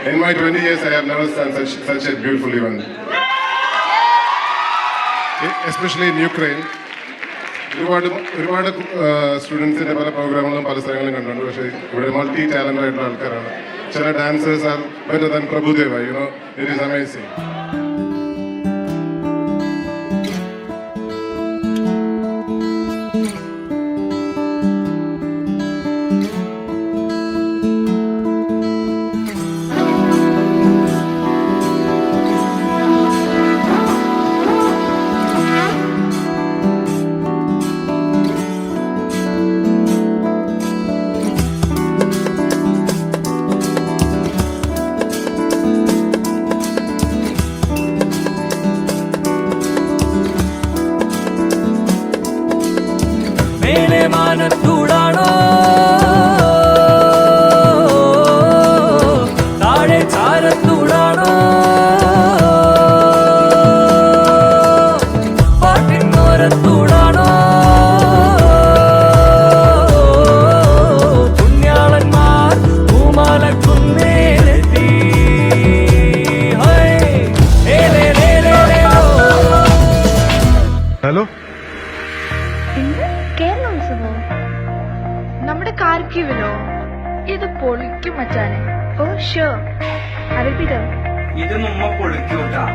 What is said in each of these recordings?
In my 20 years, I have never seen such a beautiful event. Especially in Ukraine. ഒരുപാട് സ്റ്റുഡൻസിൻ്റെ പല പ്രോഗ്രാമുകളും പല സ്ഥലങ്ങളും കണ്ടിട്ടുണ്ട്. പക്ഷേ ഇവിടെ മൾട്ടി ടാലൻ്റ് ആയിട്ടുള്ള ആൾക്കാരാണ്. ചില dancers are better than Prabhudeva. It is amazing. മാനത്തൂടാണോ താഴെ ചാരത്തൂടാണോ പാട്ടിനോരത്തൂടാണോ പുണ്യാളന്മാർ പൂമാലക്കുന്നേലെത്തി. ഹലോ, നമ്മുടെ കാർക്കിവിലോ? ഇത് പൊളിക്കും മച്ചാനെ. ഓ ഷുവർ, അറിയില്ല. ഇത് നമ്മ പൊളിക്കൂട്ടാ.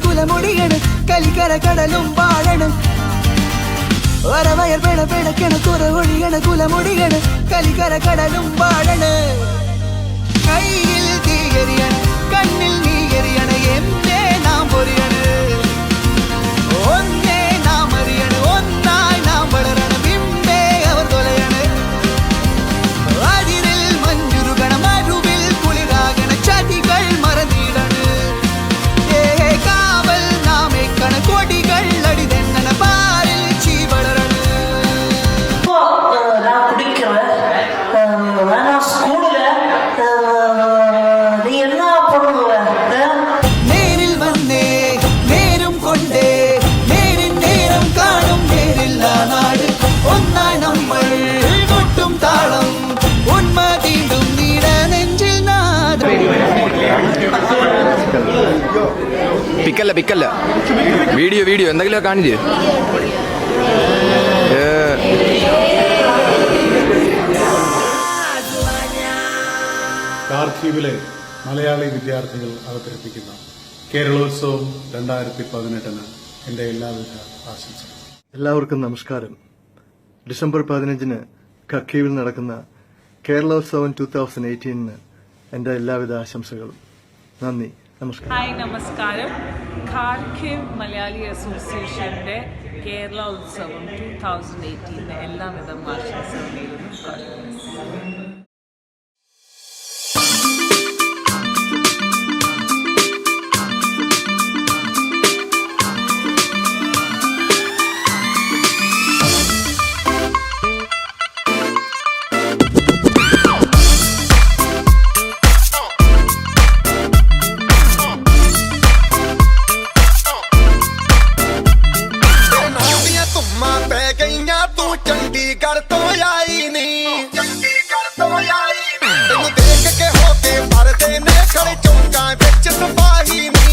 കുലമൊടിയണ് കലിക്കര കടലും വാഴണ് വരവയർ പിടപിടക്കണ കുറവൊഴിയണ് കുലമൊടിയണ് കലിക്കര കടലും വാഴണ്. കയ്യിൽ തീയറിയണ് കണ്ണിൽ നീയറിയണ് എന്തേ നാം പൊറിയണ് ഒന്നേ നാം അറിയണ് ഒന്നായി നാം വളരണ ബിംബേ അവർ തൊലയണ്. അതിരിൽ മഞ്ഞുരുകണം അരുവിൽ കുളിരാകണ ചതികൾ മറന്നിടണ് കൊടികൾ അടിതെണ്ണ പാരിൽ ചീവളരണ. நான் குடிக்கிறேன். நான் ஸ்கூல்ல நீ என்ன பண்ணுவ? നേരിൽ വന്നേ നേരും കൊണ്ടേ നേരിൻ നേരം കാണും നേരില്ല നാട് ഒന്നായി നമ്മൾ കൊട്ടും താളം ഉന്മതീണ്ടും നീട നെഞ്ചിൽ നാദം. പിക്കല്ല വീഡിയോ എന്തെങ്കിലും കാണിച്ച്. ഖാർക്കീവിലെ മലയാളി വിദ്യാർത്ഥികൾ അവതരിപ്പിക്കുന്ന കേരളോത്സവം 2018 എൻ്റെ എല്ലാവിധ ആശംസകളും. എല്ലാവർക്കും നമസ്കാരം. ഡിസംബർ 15 ഖർക്കീവിൽ നടക്കുന്ന കേരളോത്സവം 2018 എൻ്റെ എല്ലാവിധ ആശംസകളും. നന്ദി, നമസ്കാരം. ഹായ്, നമസ്കാരം. ഖാർക്കിവ് മലയാളി അസോസിയേഷന്റെ കേരള ഉത്സവം 2018 എല്ലാവിധ ആശംസകളും നേരുന്നു. ਖੜੇ ਚੌਂਕਾਂ ਵਿੱਚ ਸਫਾਈ ਨੀ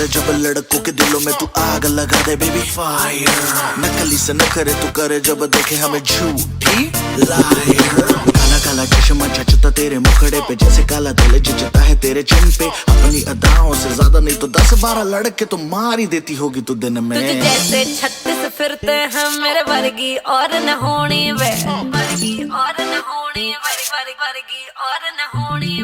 करे जब लड़कों के दिलों में तू आग लगा दे बेबी फायर नकली से न करे तू करे जब देखे हमें झूठी लायर काला काला चश्मा जचता तेरे मुखड़े पे जैसे काला दिल जचता है तेरे चिन पे अपनी अदाओं से ज्यादा नहीं तो 10-12 लड़के तो मार ही देती होगी तू दिन में तुझे जैसे 36 फिरते हैं मेरे वर्गी और न होनी वे वर्गी और न होनी वर्गी और न होनी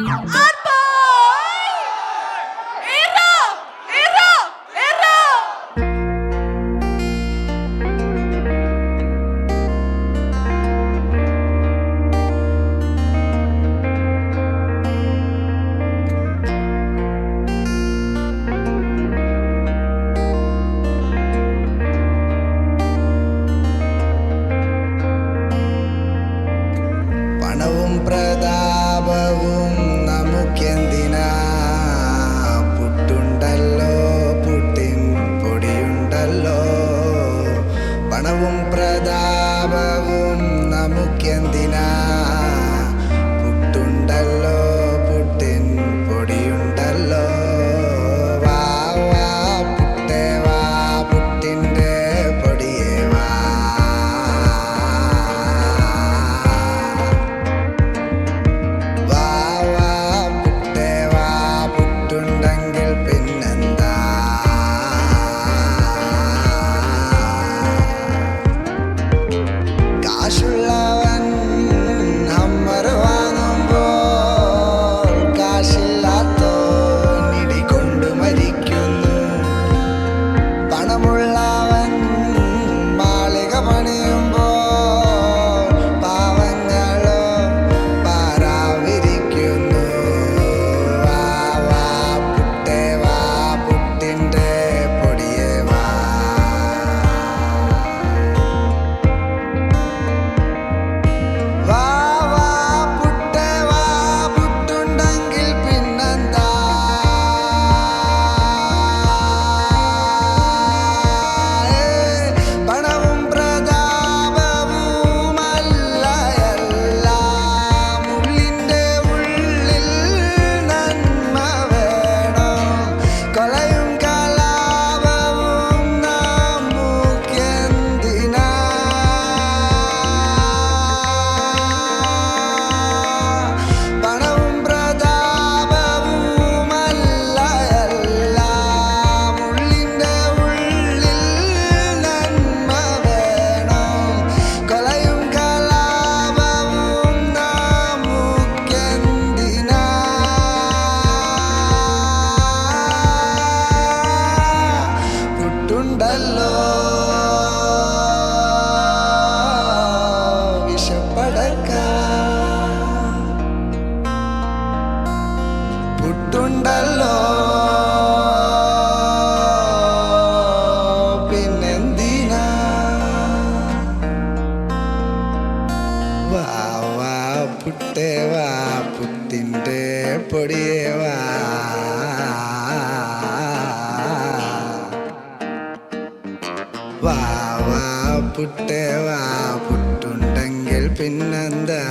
പണവും പ്രതാപവും നമുക്കെന്തിനാ പുട്ടുണ്ടല്ലോ പുട്ടിൻ പൊടിയുണ്ടല്ലോ പണവും പ്രതാപവും നമുക്കെന്തിനാ പുട്ടുണ്ടല്ലോ പുട്ടിൻ പൊടിയുണ്ടല്ലോ വാ വാ പുട്ടേ വാ പുട്ടിൻ്റെ പൊടിയേ വാ വാ വാ പുട്ടേ വാ പുട്ടുണ്ടെങ്കിൽ പിന്നെന്താ കാശുള്ളവൻ ഹമ്മർ വാങ്ങുമ്പോൾ കാശില്ലാത്തോൻ ഇടികൊണ്ട് മരിക്കുന്നു പണമുള്ളവൻ മാളിക പണിയുമ്പോൾ പാവങ്ങളോ പാരാവിരിക്കുന്നു വാ വാ പുട്ടേ വാ പുട്ടിൻ്റെ പൊടിയേ വാ വാ വാ പുട്ടേ വാ പുട്ടുണ്ടെങ്കിൽ പിന്നെന്താ പണവും പ്രതാപവുമല്ല എല്ലാം ഉള്ളിൻ്റെ ഉള്ളിൽ നന്മ വേണം കൊലയും കലാപവും നമുക്കെന്തിനാ പണവും പ്രതാപവുമല്ല എല്ലാം ഉള്ളിൻ്റെ ഉള്ളിൽ നന്മ വേണം കൊലയും കലാപവും നമുക്കെന്തിനാ പുട്ടുണ്ടല്ലോ വിഷപ്പടക്ക പുട്ടുണ്ടല്ലോ പിന്നെന്തിനാ വാ വാ പുട്ടേ വാ പുട്ടിൻ്റെ പൊടിയേ വാ വാ വാ പുട്ടേ വാ പുട്ടുണ്ടെങ്കിൽ പിന്നെന്താ